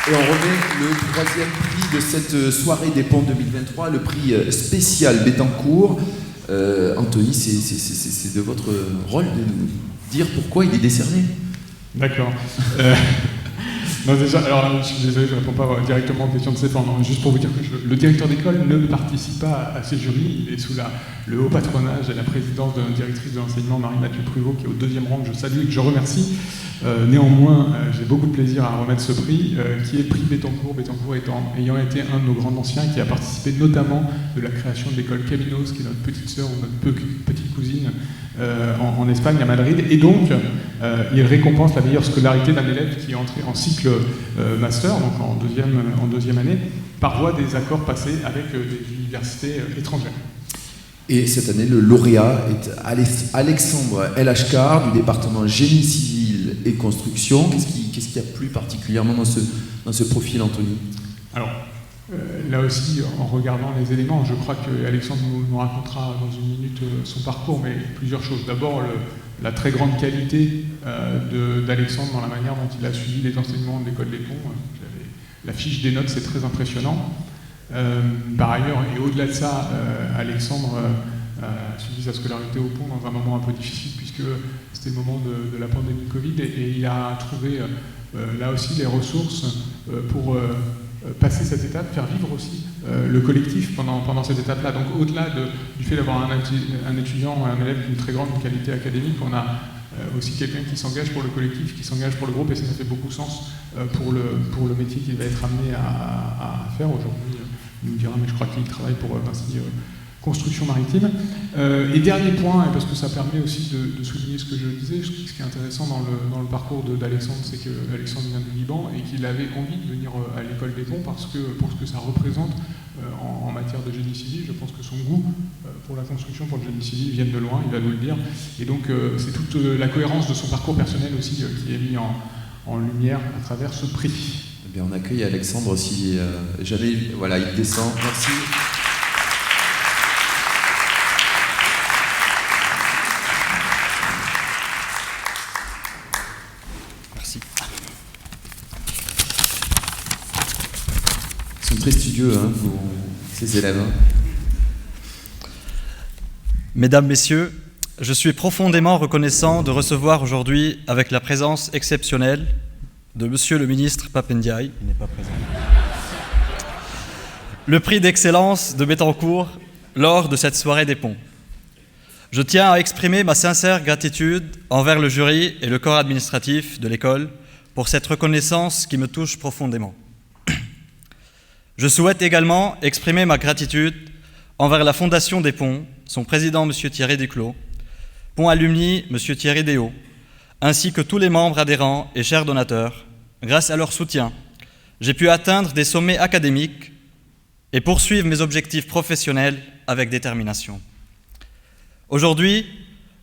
Et on remet le troisième prix de cette soirée des ponts 2023, le prix spécial Bettencourt. Anthony, c'est de votre rôle de nous dire pourquoi il est décerné. D'accord. Non, déjà, alors je suis désolé, je ne réponds pas directement aux questions de Stéphane. Juste pour vous dire que le directeur d'école ne participe pas à ces jurys. Il est sous le haut patronage et la présidence de la directrice de l'enseignement, Marie-Mathieu Pruvot, qui est au deuxième rang, que je salue et que je remercie. Néanmoins, j'ai beaucoup de plaisir à remettre ce prix, qui est le prix Bettencourt. Bettencourt ayant été un de nos grands anciens, qui a participé notamment de la création de l'école Caminos, qui est notre petite sœur ou notre petite cousine en Espagne, à Madrid. Et donc, il récompense la meilleure scolarité d'un élève qui est entré en cycle master, donc en deuxième année, par voie des accords passés avec des universités étrangères. Et cette année, le lauréat est Alexandre Elachkar du département Génie civil et construction. Qu'est-ce qui a plu particulièrement dans ce profil, Anthony? Alors, là aussi, en regardant les éléments, je crois qu'Alexandre nous racontera dans une minute son parcours, mais plusieurs choses. D'abord, la très grande qualité d'Alexandre dans la manière dont il a suivi les enseignements de l'école des ponts. La fiche des notes, c'est très impressionnant. Par ailleurs, et au-delà de ça, Alexandre a suivi sa scolarité au pont dans un moment un peu difficile, puisque c'était le moment de la pandémie Covid, et il a trouvé là aussi les ressources pour passer cette étape, faire vivre aussi le collectif pendant cette étape-là. Donc au-delà du fait d'avoir un étudiant, un élève d'une très grande qualité académique, on a aussi quelqu'un qui s'engage pour le collectif, qui s'engage pour le groupe, et ça fait beaucoup sens pour le métier qu'il va être amené à faire aujourd'hui. Il nous dira, mais je crois qu'il travaille pour Vinci Construction Maritime. Et dernier point, et parce que ça permet aussi de souligner ce que je disais, ce qui est intéressant dans le parcours d'Alexandre, c'est qu'Alexandre vient du Liban et qu'il avait envie de venir à l'école des ponts pour ce que ça représente en matière de génie civil. Je pense que son goût pour la construction, pour le génie civil, vient de loin, il va nous le dire. Et donc c'est toute la cohérence de son parcours personnel aussi qui est mis en lumière à travers ce prix. Eh bien, on accueille Alexandre si jamais il descend. Merci. Ils sont très studieux, ces élèves. Mesdames, Messieurs, je suis profondément reconnaissant de recevoir aujourd'hui, avec la présence exceptionnelle de Monsieur le ministre Pape Ndiaye, il n'est pas présent, le prix d'excellence de Bettencourt lors de cette soirée des ponts. Je tiens à exprimer ma sincère gratitude envers le jury et le corps administratif de l'école pour cette reconnaissance qui me touche profondément. Je souhaite également exprimer ma gratitude envers la Fondation des Ponts, son président M. Thierry Duclos, Pont Alumni M. Thierry Déhaut, ainsi que tous les membres adhérents et chers donateurs. Grâce à leur soutien, j'ai pu atteindre des sommets académiques et poursuivre mes objectifs professionnels avec détermination. Aujourd'hui,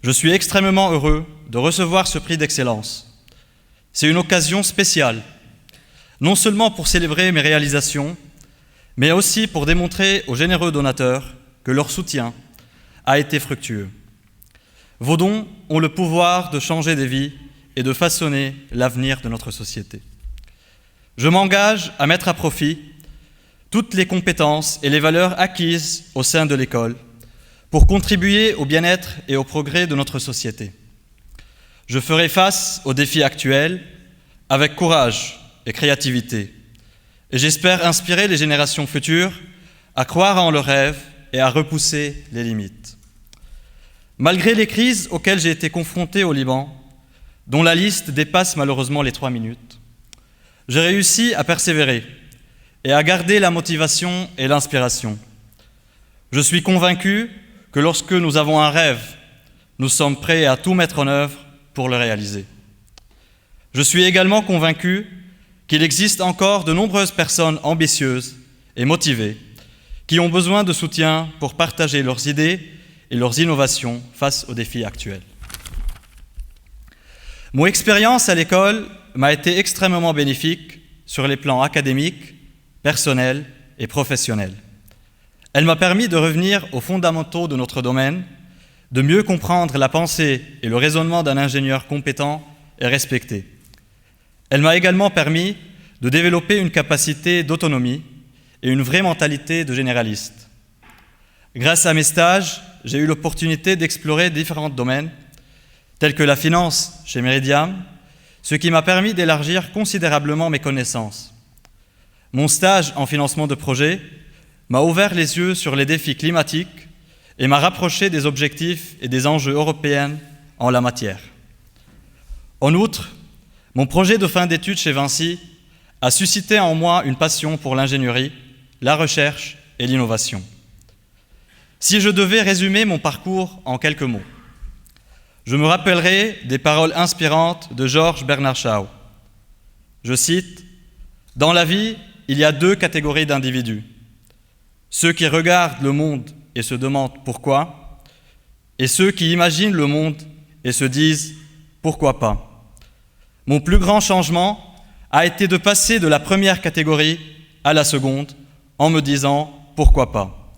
je suis extrêmement heureux de recevoir ce prix d'excellence. C'est une occasion spéciale, non seulement pour célébrer mes réalisations, mais aussi pour démontrer aux généreux donateurs que leur soutien a été fructueux. Vos dons ont le pouvoir de changer des vies et de façonner l'avenir de notre société. Je m'engage à mettre à profit toutes les compétences et les valeurs acquises au sein de l'école pour contribuer au bien-être et au progrès de notre société. Je ferai face aux défis actuels avec courage et créativité, et j'espère inspirer les générations futures à croire en leurs rêves et à repousser les limites. Malgré les crises auxquelles j'ai été confronté au Liban, dont la liste dépasse malheureusement les 3 minutes, j'ai réussi à persévérer et à garder la motivation et l'inspiration. Je suis convaincu que lorsque nous avons un rêve, nous sommes prêts à tout mettre en œuvre pour le réaliser. Je suis également convaincu qu'il existe encore de nombreuses personnes ambitieuses et motivées qui ont besoin de soutien pour partager leurs idées et leurs innovations face aux défis actuels. Mon expérience à l'école m'a été extrêmement bénéfique sur les plans académiques, personnels et professionnels. Elle m'a permis de revenir aux fondamentaux de notre domaine, de mieux comprendre la pensée et le raisonnement d'un ingénieur compétent et respecté. Elle m'a également permis de développer une capacité d'autonomie et une vraie mentalité de généraliste. Grâce à mes stages, j'ai eu l'opportunité d'explorer différents domaines, tels que la finance chez Meridiam, ce qui m'a permis d'élargir considérablement mes connaissances. Mon stage en financement de projet m'a ouvert les yeux sur les défis climatiques et m'a rapproché des objectifs et des enjeux européens en la matière. En outre, mon projet de fin d'études chez Vinci a suscité en moi une passion pour l'ingénierie, la recherche et l'innovation. Si je devais résumer mon parcours en quelques mots, je me rappellerai des paroles inspirantes de Georges Bernard Shaw. Je cite, « Dans la vie, il y a deux catégories d'individus. Ceux qui regardent le monde et se demandent pourquoi, et ceux qui imaginent le monde et se disent pourquoi pas. Mon plus grand changement a été de passer de la première catégorie à la seconde en me disant pourquoi pas.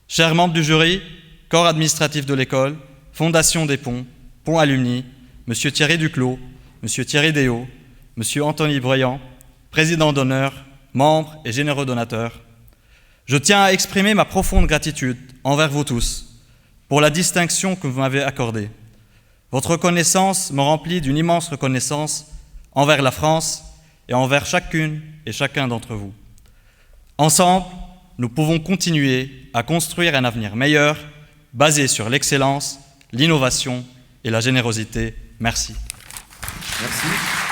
Chers membres du jury, corps administratif de l'école, Fondation des Ponts, Pont Alumni, M. Thierry Duclos, M. Thierry Déot, M. Anthony Broyant, président d'honneur, membres et généreux donateurs, je tiens à exprimer ma profonde gratitude envers vous tous pour la distinction que vous m'avez accordée. Votre reconnaissance me remplit d'une immense reconnaissance envers la France et envers chacune et chacun d'entre vous. Ensemble, nous pouvons continuer à construire un avenir meilleur, basé sur l'excellence, l'innovation et la générosité. Merci. Merci.